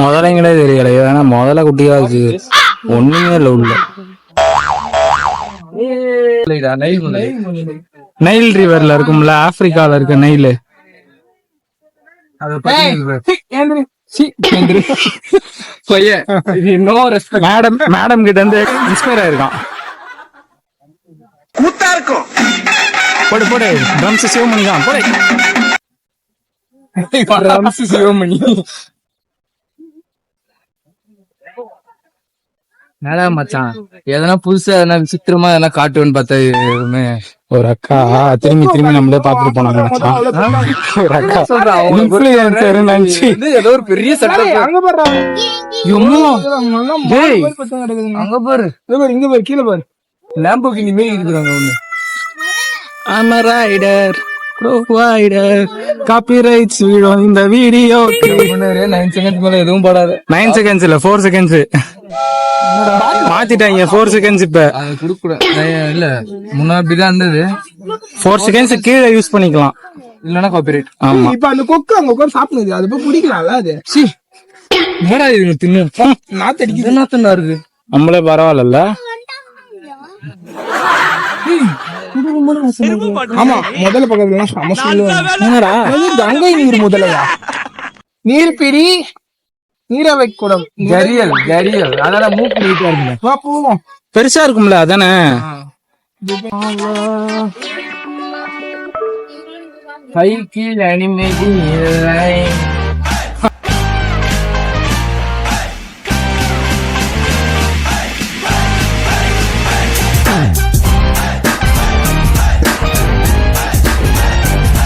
முதலைங்களே தெரியல, ஏன்னா முதல்ல குட்டியா இருக்கு, ஒண்ணுமே இல்ல உள்ள. நைல் ரிவர்ல இருக்கும்ல, ஆப்பிரிக்கால இருக்க நைல். மேடம் கிட்ட இருந்து இன்ஸ்பயர் ஆயிருக்கான். போடு போடு, ட்ரம்ஸ் சிவமணி தான் போடு. ட்ரம்ஸ் சிவமணி. என்னடா மச்சான், எதனா புதுசா எதனா விசித்திரமா எதனா காட்டுவேன்னு பார்த்தா எதுவுமே. ஒரு அக்கா திரும்பி திரும்பி நம்மளே பாத்துட்டு போனாங்க. ஒரு அக்கா ஏதோ ஒரு பெரிய சட்டம் அங்க பாரு, இங்க பாரு, கீழே பாரு, லேம்போகினி மாரி இருக்குறாங்க ஒண்ணு. I'm a rider, provider, copyrights வீடும் இந்த வீடியோ. 9 செகண்ட்ஸ் மேல எதுவும் போடாது. 9 செகண்ட்ஸ் இல்ல 4 செகண்ட்ஸ் மாத்திட்டாங்க. 4 செகண்ட்ஸ் இப்ப அது குடுக்கூடாது இல்ல, முன்னாடிதான் இருந்தது. 4 செகண்ட்ஸ் கீழே யூஸ் பண்ணிக்கலாம், இல்லன்னா காப்பிரைட். ஆமா. இப்ப அந்த கொக்கு அங்க உட்காந்து சாப்பிடுது, அது போய் குடிக்கலாம்ல. அது என்னடா இது தின்னு நாத்தடிக்குது, நாத்தனா இருக்கு. நம்மளே பரவாயில்ல. ஆமா, முதல்ல பக்கத்துல கங்கை நீர் முதலையா, நீர் பிடி நீரவை குடம், ஜரியல் ஜரியல், அதெல்லாம் மூக்கு நீட்டா இருக்குல்ல. போவோம். பெருசா இருக்கும்ல அதானே. சைக்கிள் அனிமேஷன்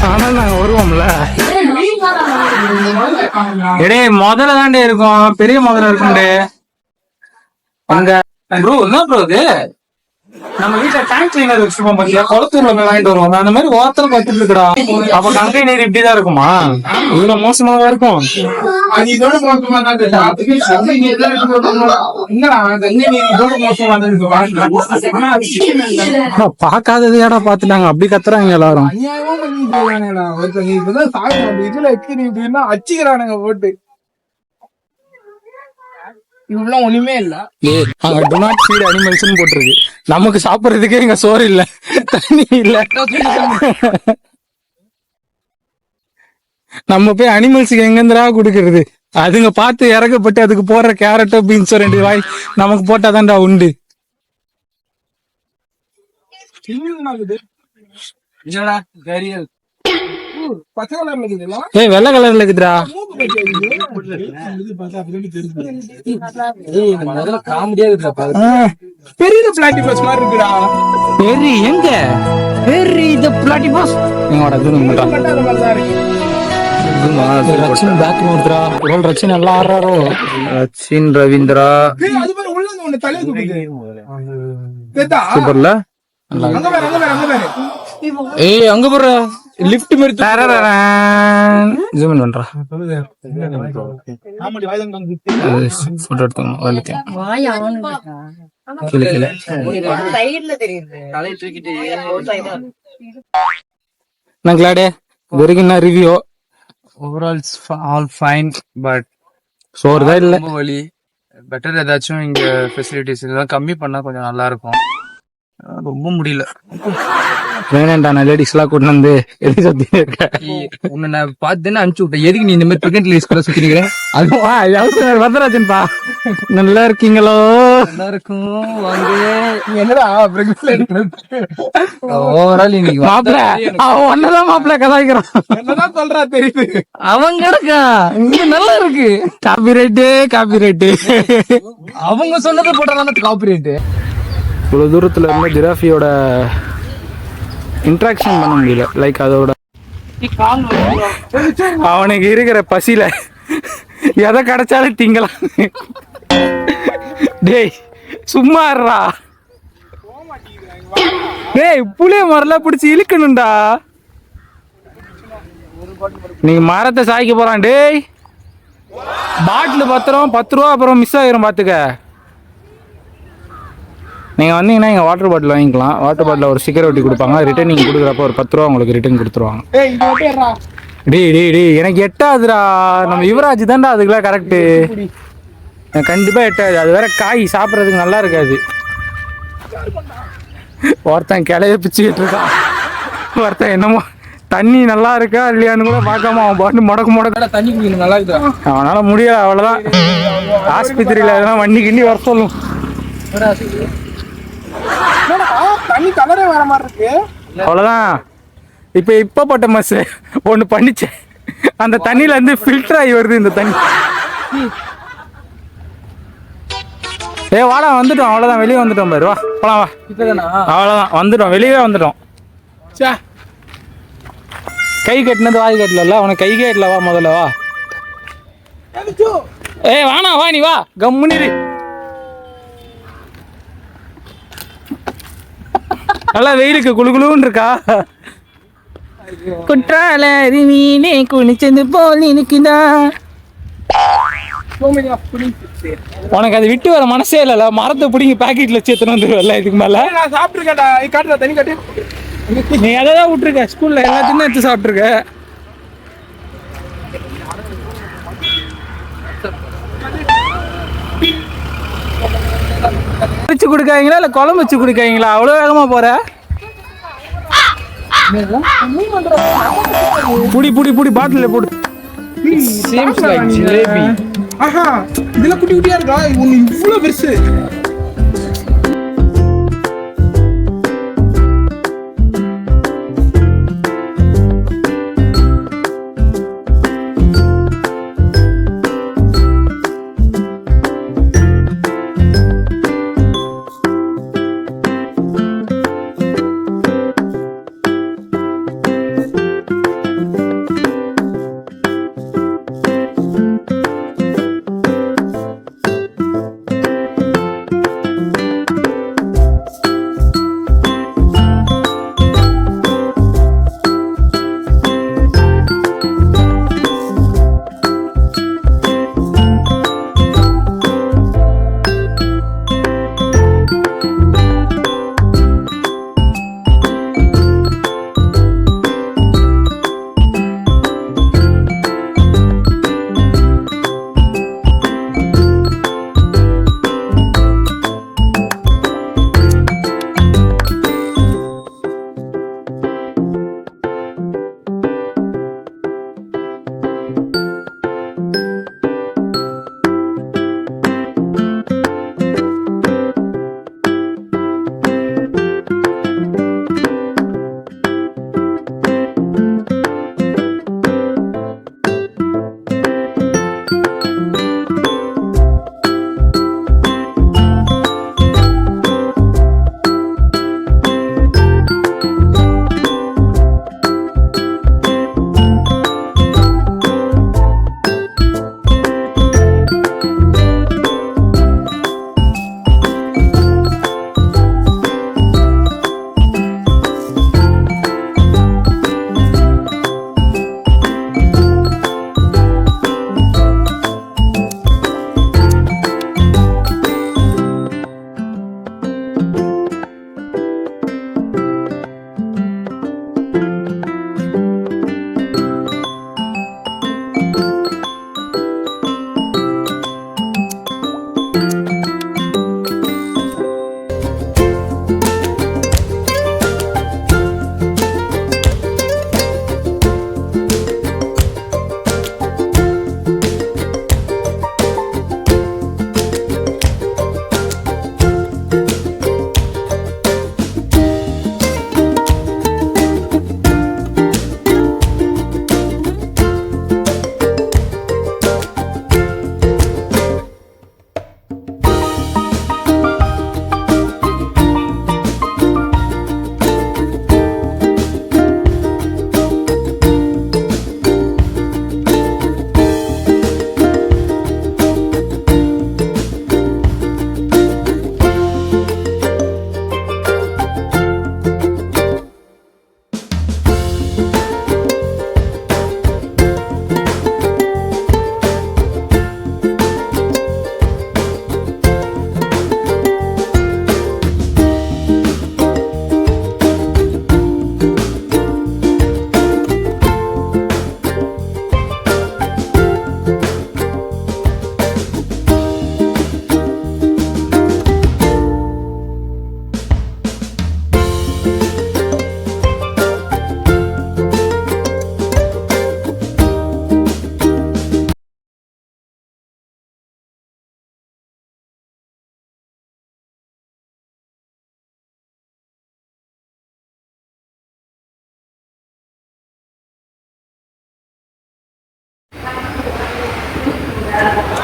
ஆனா நாங்க வருவோம்ல. எடே முதல்ல தாண்டே இருக்கும், பெரிய முதல்ல இருக்கும்டே அங்க. ப்ரோ என்ன ப்ரோ இது, நம்ம வீட்டுல டேங்க் கிளீனர் வச்சிருப்போம் பாத்தியா, குளத்தூர்ல போய் வாங்கிட்டு வருவாங்க, அந்த மாதிரி ஓரத்துல பத்துட்டு இருக்குடா. அப்ப கங்கை நீர் இப்படிதான் இருக்குமா? இவ்வளவு மோசமாவா இருக்கும்? இதோட மோசமா தான் கங்கை நீர் இதோட மோசமா தான் பாக்காதது ஏடா பாத்துட்டாங்க, அப்படி கத்துறாங்க எல்லாரும். அநியாயமா பண்ணிட்டு ஒருத்தங்க இப்பதான் சாப்பிடும் இதுல எத்தனை அச்சிக்கிறானுங்க போட்டு. இவ்வளவு ஒண்ணுமே இல்ல, அங்க டு நாட் ஃபீட் அனிமல்ஸ்னு போட்டிருக்கு. நமக்கு சாப்பிடுறதுக்கே இங்க சோறு இல்ல, தண்ணி இல்ல. நம்ம போய் அனிமல்ஸுக்கு எங்கெந்தரா குடுக்கறது? அதுங்க பார்த்து இறக்கப்பட்டு அதுக்கு போடுற கேரட்டோ பீன்ஸோ 2 வாய் நமக்கு போட்டாதான்டா உண்டு. ஜரியல் பச்சை கலர்ல இருக்குதுல்ல, ஏய் வெள்ளை கலர்ல இருக்குதுடா. காமெடியா இருக்குடா. பெரிய பிளாட்டிபஸ் மாதிரி இருக்குடா. பெரிய எங்க பெரிய இது பிளாட்டிபஸ் எங்கோட தூரம் ரச்சின் பேக் ஒருத்தரா ரோல். ரச்சின் நல்லா ஆடுறாரோ. ரச்சின் ரவீந்திரா அது மாதிரி உள்ள ஒண்ணு தலையை தூக்குது. சூப்பர்ல. அங்க பாரு, அங்க பாரு, அங்க பாரு. ஏய் அங்க போற லிஃப்ட் மாதிரி ஜூம் இன் பண்றா. போட்டோ எடுத்துங்க வந்துட்டேன். நான் கிளாடே வரைக்கும் என்ன review? Overall all fine, but சோறு தான் இல்ல. வழி பெட்டர். ஏதாச்சும் இங்க ஃபெசிலிட்டிஸ் இதெல்லாம் கம்மி பண்ணா கொஞ்சம் நல்லா இருக்கும். ரொம்ப முடியல. வேணாண்டா, நான் லேடிஸ் எல்லாம் கொண்டு வந்து எது சுத்தி உன்னை நான் பார்த்து அனுப்பிச்சு விட்டேன். எதுக்கு நீ இந்த மாதிரி பிரெக்னென்ட் லேடிஸ்குள்ள சுத்திக்கிறேன்? வரதராஜன்பா, நல்லா இருக்கீங்களோ? நல்லா இருக்கும் வாங்க. என்னடா பிரெக்னென்ட் ஓவரால் இன்னைக்கு மாப்பிள்ள அவன் ஒன்னதான் மாப்பிள்ள கதாய்க்கிறான். என்னதான் சொல்றா தெரியுது. அவங்க இருக்கா இங்க நல்லா இருக்கு. காப்பி ரைட்டு அவங்க சொன்னதை போட்டாலும் காப்பி ரைட்டு. இவ்வளவு தூரத்துல இருந்து ஜிராஃபியோட இன்ட்ராக்ஷன் பண்ண முடியல. லைக் அதோட அவனுக்கு இருக்கிற பசியில எதை கிடைச்சாலும் திங்கலாம். டேய் சும்மா இருடா. டேய் புளிய மரலாம் பிடிச்சி இழுக்கணும்டா. நீங்க மரத்தை சாய்க்க போறான். டேய் பாட்டில் பத்திரம் 10 ரூபா அப்புறம் மிஸ் ஆகிரும் பாத்துக்க. நீங்கள் வந்தீங்கன்னா இங்கே வாட்டர் பாட்டில் வாங்கிக்கலாம். வாட்டர் பாட்டில் ஒரு ஸ்டிக்கர் ஒட்டி கொடுப்பாங்க. ரிட்டன் நீங்கள் கொடுக்குறப்ப ஒரு 10 ரூபா உங்களுக்கு ரிட்டன் கொடுத்துருவாங்க. டேய் எனக்கு எட்டாதுடா. நம்ம யுவராஜ் தான்டா அதுக்கெல்லாம் கரெக்டு. கண்டிப்பா எட்டாது. அது வேற காய் சாப்பிட்றதுக்கு நல்லா இருக்காது. ஒருத்தன் கிளைய பிச்சுக்கிட்டு இருக்கான். ஒருத்தன் என்னமோ தண்ணி நல்லா இருக்கா இல்லையான்னு கூட பார்க்காம அவன் பாட்டு முடக்க தண்ணி குடிக்கணும் நல்லா இருக்குதா? அவனால முடியல. அவ்வளோதான். ஆஸ்பத்திரியில் எதனா வண்டி கிண்டி வர சொல்லும். தண்ணி கலரே வேற மாதிரி இருக்கு. அவ்வளோதான். இப்போ போட்ட மஸ் ஒன்று பண்ணிச்சேன். அந்த தண்ணியில இருந்து ஃபில்டர் ஆகி வருது இந்த தண்ணி. வாடா வந்துட்டோம். அவ்வளோதான், வெளியே வந்துட்டோம் பாரு. வா போலாம் வா. அவ்வளோதான் வந்துட்டோம், வெளியே வந்துட்டோம். கை கட்டினது வாய் கட்டல. உனக்கு கை கட்டல. வா முதல்ல வா. வாணா வா, நீ வா கம்முனிரு. நல்லா வெயிலுக்கு குளுகுளுன்னு இருக்கா. குற்றால மீனே குளிச்சது போல் இருக்குதா. உனக்கு அது விட்டு வர மனசே இல்ல. மரத்தை பிடிங்கி பாக்கெட்ல சேர்த்துன்னு வந்துருவல. இதுக்கு மேல நான் சாப்பிட்டுருக்கேன்டா. காட்டுறா தண்ணி காட்டு. நீ அதான் விட்டுருக்க. ஸ்கூல்ல எல்லாத்தையும் எடுத்து சாப்பிட்டுருக்க. வச்சு கொடுக்காங்களா இல்ல குழம்பு வச்சு கொடுக்காங்களா? அவ்வளவு வேகமா போற. புடி புடி புடி பாட்டில போடு. ஜிலேபி. ஆஹா, இதெல்லாம் குட்டி குட்டியா இருக்கா? ஒண்ணு இவ்வளவு பெருசு.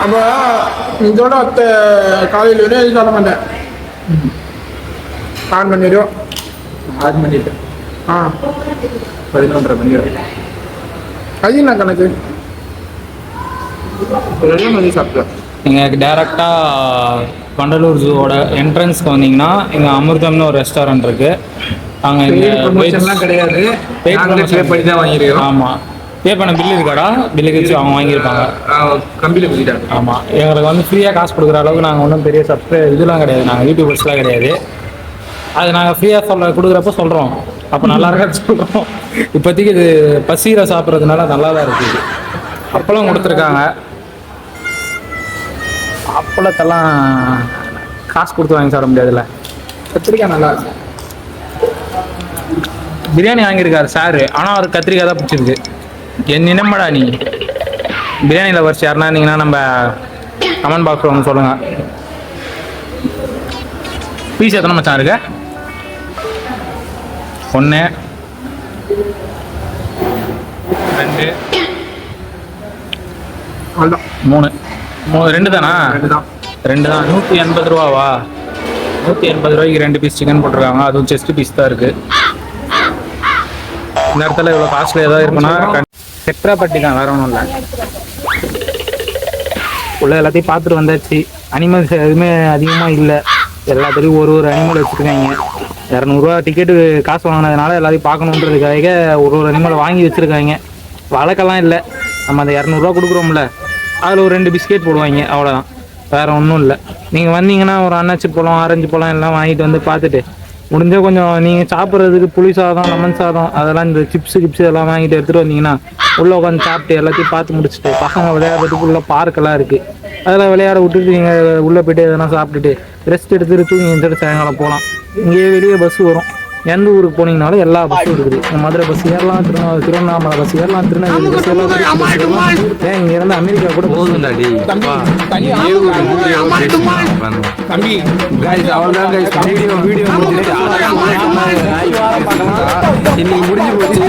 அப்போ இதோட அத்தை காலையில் வரையும் எதுவும் சொல்ல மாட்டேன். ஆன் பண்ணிடுவோம். ஆன் பண்ணிட்டு ஆ 11:30 மணி வரைக்கும் அது என்ன கணக்கு? 2 மணி சாப்பிட்டேன். நீங்கள் டேரெக்டாக வண்டலூர் ஜூவோட என்ட்ரன்ஸ்க்கு வந்தீங்கன்னா இங்கே அமிர்தம்னு ஒரு ரெஸ்டாரண்ட் இருக்குது. அங்கே ப்ரொமோஷன்லாம் கிடையாது. நாங்களே பே பண்ணி தான் வாங்கியிருக்கிறோம். ஆமாம், பே பண்ண பில்லு இருக்காடா, பில்லுக்கு வச்சு அவங்க வாங்கியிருப்பாங்க. கம்பியில் போயிட்டாங்க. ஆமாம், எங்களுக்கு வந்து ஃப்ரீயாக காசு கொடுக்குற அளவுக்கு நாங்கள் ஒன்றும் பெரிய இதெல்லாம் கிடையாது. நாங்கள் யூடியூபர்ஸ்லாம் கிடையாது. அது நாங்கள் ஃப்ரீயாக கொடுக்குறப்ப சொல்கிறோம், அப்போ நல்லா இருக்கான்னு சொல்கிறோம். இப்போதைக்கு இது பசியில் சாப்பிட்றதுனால நல்லா தான் இருக்குது. அப்பளம் கொடுத்துருக்காங்க. அப்பளத்தெல்லாம் காசு கொடுத்து வாங்கி சாப்பிட முடியாதுல்ல. கத்திரிக்காய் நல்லா இருக்கும். பிரியாணி வாங்கியிருக்காரு சாரு, ஆனால் அவர் கத்திரிக்காய் தான் பிடிச்சிருக்கு. என் நினைமடா நீ பிரியாணியில் வரிசை யாருன்னா இருந்தீங்கன்னா நம்ம கமெண்ட் பாக்ஸில் வந்து சொல்லுங்கள். பீஸ் எத்தனை மச்சான் இருக்கு? 1 2 அவ்வளோதான். 3 2 தானா? 2 தான். 2 தான். 180 ரூபாவா? 180 ரூபாய்க்கு 2 பீஸ் சிக்கன் போட்டிருக்காங்க. அதுவும் செஸ்ட் பீஸ் தான் இருக்குது. இந்த இடத்துல இவ்வளோ காஸ்ட்லி ஏதாவது இருக்குன்னா செட்ராப்பட்டி தான், வேற ஒன்றும் இல்லை. உள்ள எல்லாத்தையும் பார்த்துட்டு வந்தாச்சு. அனிமல்ஸ் எதுவுமே அதிகமாக இல்லை. எல்லாத்துலேயும் ஒரு அனிமல் வச்சுருக்காங்க. 200 டிக்கெட்டு காசு வாங்கினதுனால எல்லாத்தையும் பார்க்கணுன்றதுக்காக ஒரு அனிமலை வாங்கி வச்சுருக்காங்க. வழக்கெல்லாம் இல்லை. நம்ம அந்த 200 கொடுக்குறோம்ல, அதில் ஒரு 2 பிஸ்கெட் போடுவாங்க, அவ்வளோதான். வேறு ஒன்றும் இல்லை. நீங்கள் வந்தீங்கன்னா ஒரு அன்னாச்சி பழம், ஆரஞ்சு பழம் எல்லாம் வாங்கிட்டு வந்து பார்த்துட்டு முடிஞ்சால் கொஞ்சம் நீங்கள் சாப்பிட்றதுக்கு புளி சாதம், லெமன் சாதம், அதெல்லாம் இந்த சிப்ஸு எல்லாம் வாங்கிட்டு எடுத்துகிட்டு வந்தீங்கன்னா உள்ளே உட்காந்து சாப்பிட்டு எல்லாத்தையும் பார்த்து முடிச்சுட்டு பசங்க விளையாடுறதுக்கு உள்ள பார்க்கெல்லாம் இருக்குது. அதெல்லாம் விளையாட விட்டுட்டு நீங்கள் உள்ளே போய்ட்டு எதனா சாப்பிட்டுட்டு ரெஸ்ட் எடுத்துகிட்டு தூங்கி எழுந்திரிட்டு சாயங்காலம் போகலாம். இங்கேயே வெளியே பஸ் வரும். எந்த ஊருக்கு போனீங்கனாலும் எல்லா பஸ்ஸும் இருக்குது. மதுரை பஸ் ஏறலாம், திருவண்ணாமலை பஸ் ஏறலாம், திருநெல்வேலி பஸ் ஏறலாம். ஏன் இங்கேருந்து அமெரிக்கா கூட போகுதுண்டாடி. இன்னைக்கு முடிஞ்சு போச்சு.